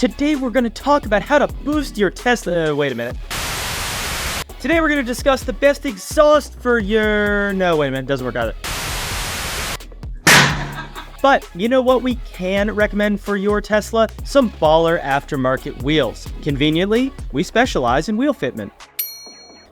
Today we're going to talk about how to boost your Tesla. Wait a minute. Today we're going to discuss the best exhaust for your... No, wait a minute, doesn't work either. But you know what we can recommend for your Tesla? Some baller aftermarket wheels. Conveniently, we specialize in wheel fitment.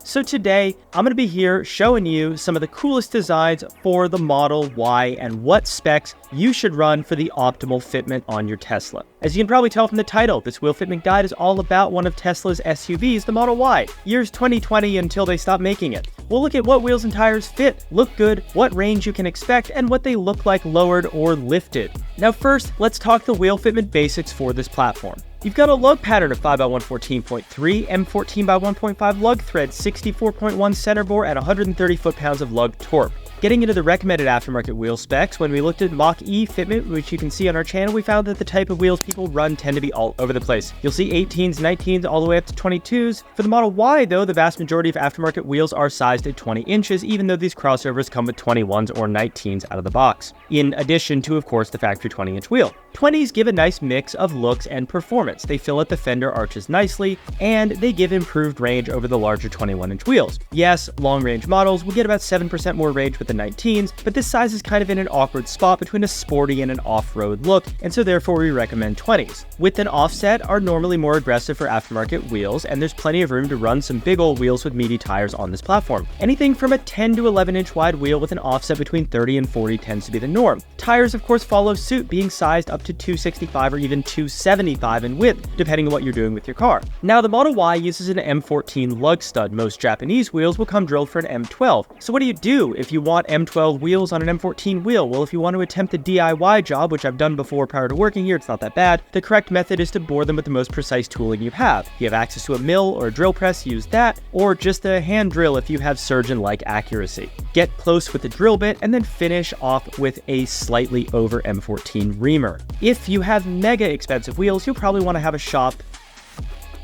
So today, I'm going to be here showing you some of the coolest designs for the Model Y and what specs you should run for the optimal fitment on your Tesla. As you can probably tell from the title, this wheel fitment guide is all about one of Tesla's SUVs, the Model Y. Years 2020 until they stop making it. We'll look at what wheels and tires fit, look good, what range you can expect, and what they look like lowered or lifted. Now first, let's talk the wheel fitment basics for this platform. You've got a lug pattern of 5x114.3, M14x1.5 lug thread, 64.1 center bore, and 130 foot-pounds of lug torque. Getting into the recommended aftermarket wheel specs, when we looked at Mach-E fitment, which you can see on our channel, we found that the type of wheels people run tend to be all over the place. You'll see 18s, 19s, all the way up to 22s. For the Model Y, though, the vast majority of aftermarket wheels are sized at 20 inches, even though these crossovers come with 21s or 19s out of the box. In addition to, of course, the factory 20-inch wheel. 20s give a nice mix of looks and performance. They fill out the fender arches nicely, and they give improved range over the larger 21-inch wheels. Yes, long-range models will get about 7% more range with the 19s, but this size is kind of in an awkward spot between a sporty and an off-road look, and so therefore we recommend 20s. Width and offset are normally more aggressive for aftermarket wheels, and there's plenty of room to run some big old wheels with meaty tires on this platform. Anything from a 10 to 11-inch wide wheel with an offset between 30 and 40 tends to be the norm. Tires, of course, follow suit, being sized up to 265 or even 275 in width, depending on what you're doing with your car. Now, the Model Y uses an M14 lug stud. Most Japanese wheels will come drilled for an M12. So what do if you want M12 wheels on an M14 wheel? Well, if you want to attempt the DIY job, which I've done before prior to working here, it's not that bad, the correct method is to bore them with the most precise tooling you have. If you have access to a mill or a drill press, use that, or just a hand drill if you have surgeon-like accuracy. Get close with the drill bit and then finish off with a slightly over M14 reamer. If you have mega expensive wheels, you'll probably want to have a shop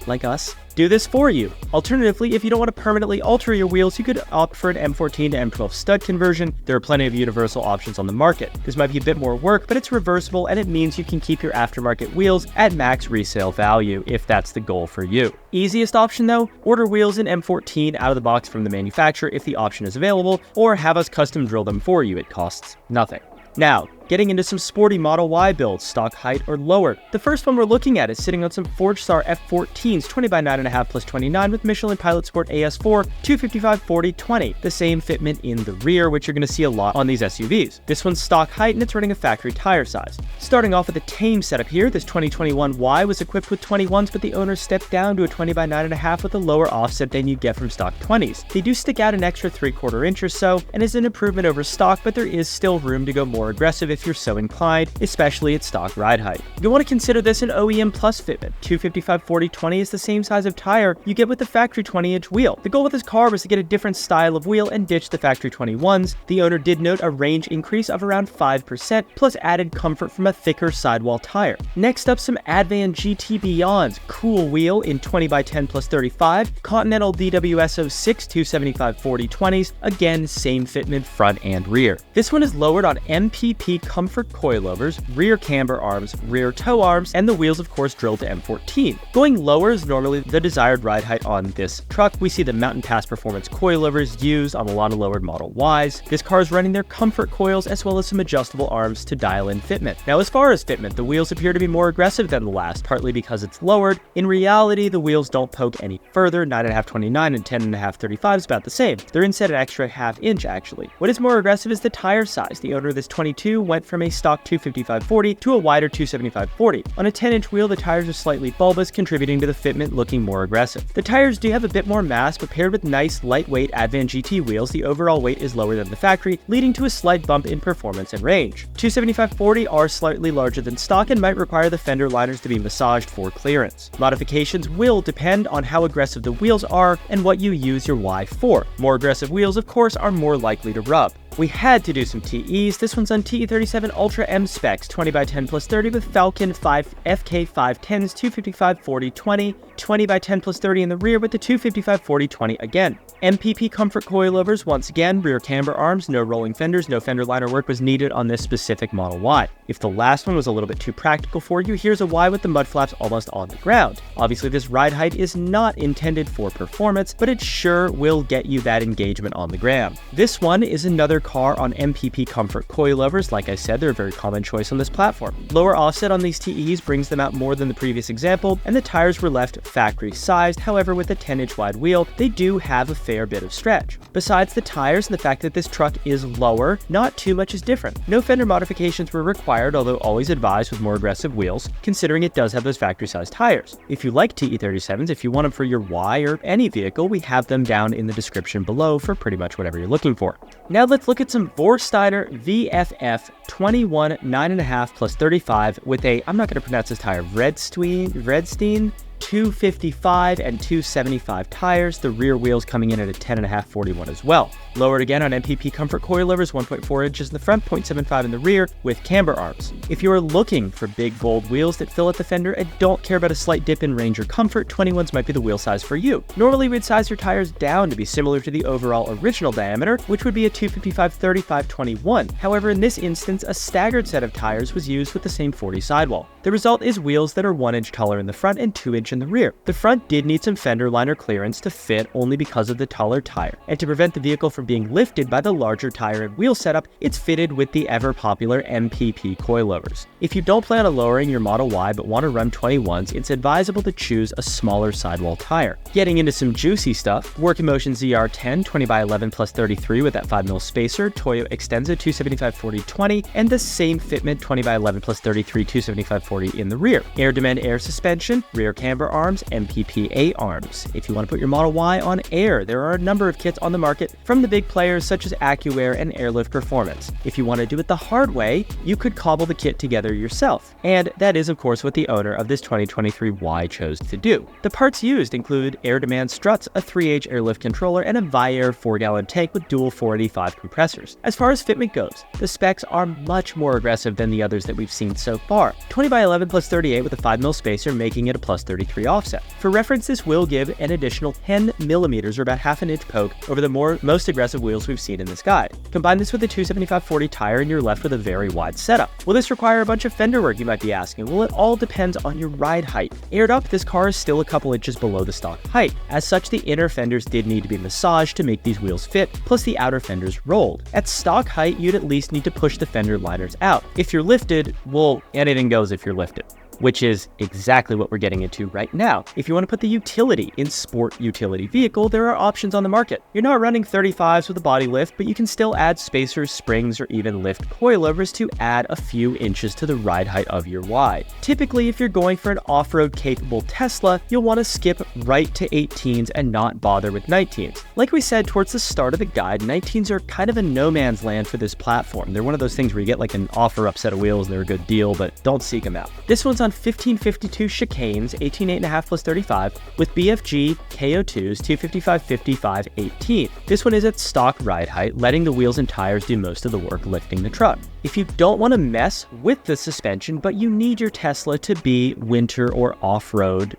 like us do this for you. Alternatively, if you don't want to permanently alter your wheels, you could opt for an M14 to M12 stud conversion. There are plenty of universal options on the market. This might be a bit more work, but it's reversible, and it means you can keep your aftermarket wheels at max resale value if that's the goal for you. Easiest option though, order wheels in M14 out of the box from the manufacturer if the option is available, or have us custom drill them for you. It costs nothing. Now, getting into some sporty Model Y builds, stock height or lower. The first one we're looking at is sitting on some Forgestar F14s, 20 by 9.5 plus 29 with Michelin Pilot Sport AS4, 255/40/20. The same fitment in the rear, which you're going to see a lot on these SUVs. This one's stock height and it's running a factory tire size. Starting off with a tame setup here, this 2021 Y was equipped with 21s, but the owner stepped down to a 20 by 9.5 with a lower offset than you get from stock 20s. They do stick out an extra 3/4 inch or so, and is an improvement over stock, but there is still room to go more aggressive if you're so inclined, especially at stock ride height. You'll want to consider this an OEM Plus fitment. 255/40/20 is the same size of tire you get with the factory 20-inch wheel. The goal with this car was to get a different style of wheel and ditch the factory 21s. The owner did note a range increase of around 5%, plus added comfort from a thicker sidewall tire. Next up, some Advan GT Beyonds. Cool wheel in 20 by 10 plus 35, Continental DWS06 275/40/20s, again same fitment front and rear. This one is lowered on MPP comfort coilovers, rear camber arms, rear toe arms, and the wheels of course drilled to M14. Going lower is normally the desired ride height on this truck. We see the Mountain Pass Performance coilovers used on a lot of lowered Model Ys. This car is running their comfort coils as well as some adjustable arms to dial in fitment. Now as far as fitment, the wheels appear to be more aggressive than the last, partly because it's lowered. In reality, the wheels don't poke any further. 9.5/29 and 10.5/35 is about the same. They're instead an extra ½ inch actually. What is more aggressive is the tire size. The owner of this 22 went from a stock 255/40 to a wider 275/40. On a 10-inch wheel, the tires are slightly bulbous, contributing to the fitment looking more aggressive. The tires do have a bit more mass, but paired with nice, lightweight Advan GT wheels, the overall weight is lower than the factory, leading to a slight bump in performance and range. 275/40 are slightly larger than stock and might require the fender liners to be massaged for clearance. Modifications will depend on how aggressive the wheels are and what you use your Y for. More aggressive wheels, of course, are more likely to rub. We had to do some TEs. This one's on TE37 Ultra M specs, 20x10 plus 30 with Falcon 5 FK510s, 255/40/20, 20x10 plus 30 in the rear with the 255/40/20 again. MPP comfort coilovers, once again, rear camber arms, no rolling fenders, no fender liner work was needed on this specific Model Y. If the last one was a little bit too practical for you, here's a Y with the mud flaps almost on the ground. Obviously, this ride height is not intended for performance, but it sure will get you that engagement on the gram. This one is another car on MPP comfort coilovers. Like I said, they're a very common choice on this platform. Lower offset on these TEs brings them out more than the previous example, and the tires were left factory sized. However, with a 10-inch wide wheel, they do have a fair bit of stretch. Besides the tires and the fact that this truck is lower, not too much is different. No fender modifications were required, although always advised with more aggressive wheels, considering it does have those factory sized tires. If you like TE37s, if you want them for your Y or any vehicle, we have them down in the description below for pretty much whatever you're looking for. Now let's look at some Vorsteiner VFF 21 9.5 plus 35 with a, I'm not going to pronounce this tire, Redstein 255 and 275 tires, the rear wheels coming in at a 10.5/41 as well. Lowered again on MPP comfort coilovers, 1.4 inches in the front, 0.75 in the rear with camber arms. If you are looking for big bold wheels that fill at the fender and don't care about a slight dip in range or comfort, 21s might be the wheel size for you. Normally we'd size your tires down to be similar to the overall original diameter, which would be a 255/35/21. However, in this instance, a staggered set of tires was used with the same 40 sidewall. The result is wheels that are 1 inch taller in the front and 2 inch in the rear. The front did need some fender liner clearance to fit only because of the taller tire, and to prevent the vehicle from being lifted by the larger tire and wheel setup, it's fitted with the ever popular MPP coilovers. If you don't plan on lowering your Model Y but want to run 21s, it's advisable to choose a smaller sidewall tire. Getting into some juicy stuff, Working Motion ZR10 20x11 plus 33 with that 5mm spacer, Toyo Extenza 275/40/20, and the same fitment 20x11 plus 33 275/40 in the rear. Air Demand air suspension, rear camber arms, MPP A-arms. If you want to put your Model Y on air, there are a number of kits on the market from the big players such as AccuAir and Airlift Performance. If you want to do it the hard way, you could cobble the kit together yourself. And that is of course what the owner of this 2023 Y chose to do. The parts used include Air Demand struts, a 3H airlift controller, and a Viair 4-gallon tank with dual 485 compressors. As far as fitment goes, the specs are much more aggressive than the others that we've seen so far. 20x11 plus 38 with a 5mm spacer, making it a plus 33 offset. For reference, this will give an additional 10mm or about half an inch poke over the most aggressive wheels we've seen in this guide. Combine this with a 275/40 tire and you're left with a very wide setup. Will this require a bunch of fender work, you might be asking? Well, it all depends on your ride height. Aired up, this car is still a couple inches below the stock height. As such, the inner fenders did need to be massaged to make these wheels fit, plus the outer fenders rolled. At stock height, you'd at least need to push the fender liners out. If you're lifted, well, anything goes if you're lifted, which is exactly what we're getting into right now. If you want to put the utility in sport utility vehicle, there are options on the market. You're not running 35s with a body lift, but you can still add spacers, springs, or even lift coilovers to add a few inches to the ride height of your Y. Typically, if you're going for an off-road capable Tesla, you'll want to skip right to 18s and not bother with 19s. Like we said towards the start of the guide, 19s are kind of a no man's land for this platform. They're one of those things where you get like an offer up set of wheels and they're a good deal, but don't seek them out. This one's on 1552 chicanes, 18.8.5 plus 35, with BFG KO2s 255/55/18. This one is at stock ride height, letting the wheels and tires do most of the work lifting the truck. If you don't want to mess with the suspension, but you need your Tesla to be winter or off-road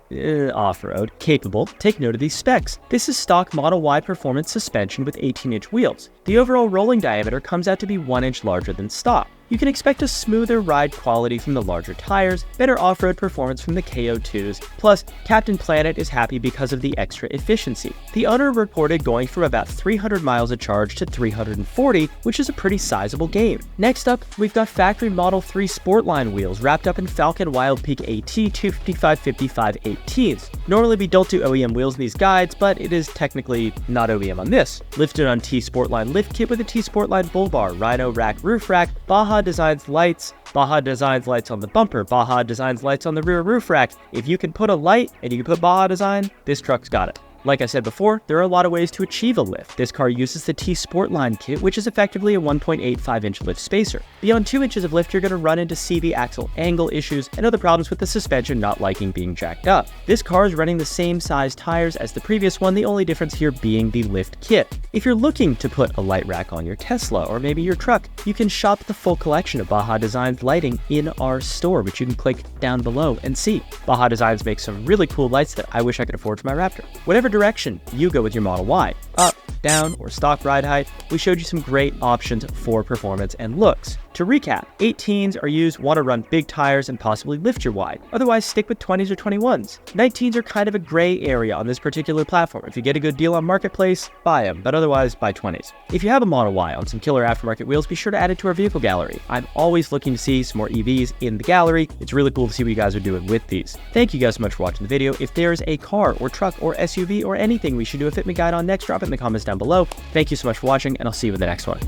capable, take note of these specs. This is stock Model Y performance suspension with 18-inch wheels. The overall rolling diameter comes out to be 1 inch larger than stock. You can expect a smoother ride quality from the larger tires, better off-road performance from the KO2s, plus Captain Planet is happy because of the extra efficiency. The owner reported going from about 300 miles a charge to 340, which is a pretty sizable gain. Next up, we've got factory Model 3 Sportline wheels wrapped up in Falcon Wild Peak AT 255/55/18s. Normally we don't do OEM wheels in these guides, but it is technically not OEM on this. Lifted on T Sportline lift kit with a T Sportline bull bar, Rhino rack roof rack, Baja Designs lights, Baja Designs lights on the bumper, Baja Designs lights on the rear roof rack. If you can put a light and you can put Baja Design, this truck's got it. Like I said before, there are a lot of ways to achieve a lift. This car uses the T Sportline kit, which is effectively a 1.85-inch lift spacer. Beyond 2 inches of lift, you're going to run into CV axle angle issues and other problems with the suspension not liking being jacked up. This car is running the same size tires as the previous one, the only difference here being the lift kit. If you're looking to put a light rack on your Tesla or maybe your truck, you can shop the full collection of Baja Designs lighting in our store, which you can click down below and see. Baja Designs makes some really cool lights that I wish I could afford for my Raptor. Whatever direction you go with your Model Y, up, down, or stock ride height, we showed you some great options for performance and looks. To recap, 18s are used, want to run big tires and possibly lift your Y. Otherwise, stick with 20s or 21s. 19s are kind of a gray area on this particular platform. If you get a good deal on Marketplace, buy them, but otherwise, buy 20s. If you have a Model Y on some killer aftermarket wheels, be sure to add it to our vehicle gallery. I'm always looking to see some more EVs in the gallery. It's really cool to see what you guys are doing with these. Thank you guys so much for watching the video. If there's a car or truck or SUV or anything we should do a fitment guide on next, drop it in the comments down below. Thank you so much for watching, and I'll see you in the next one.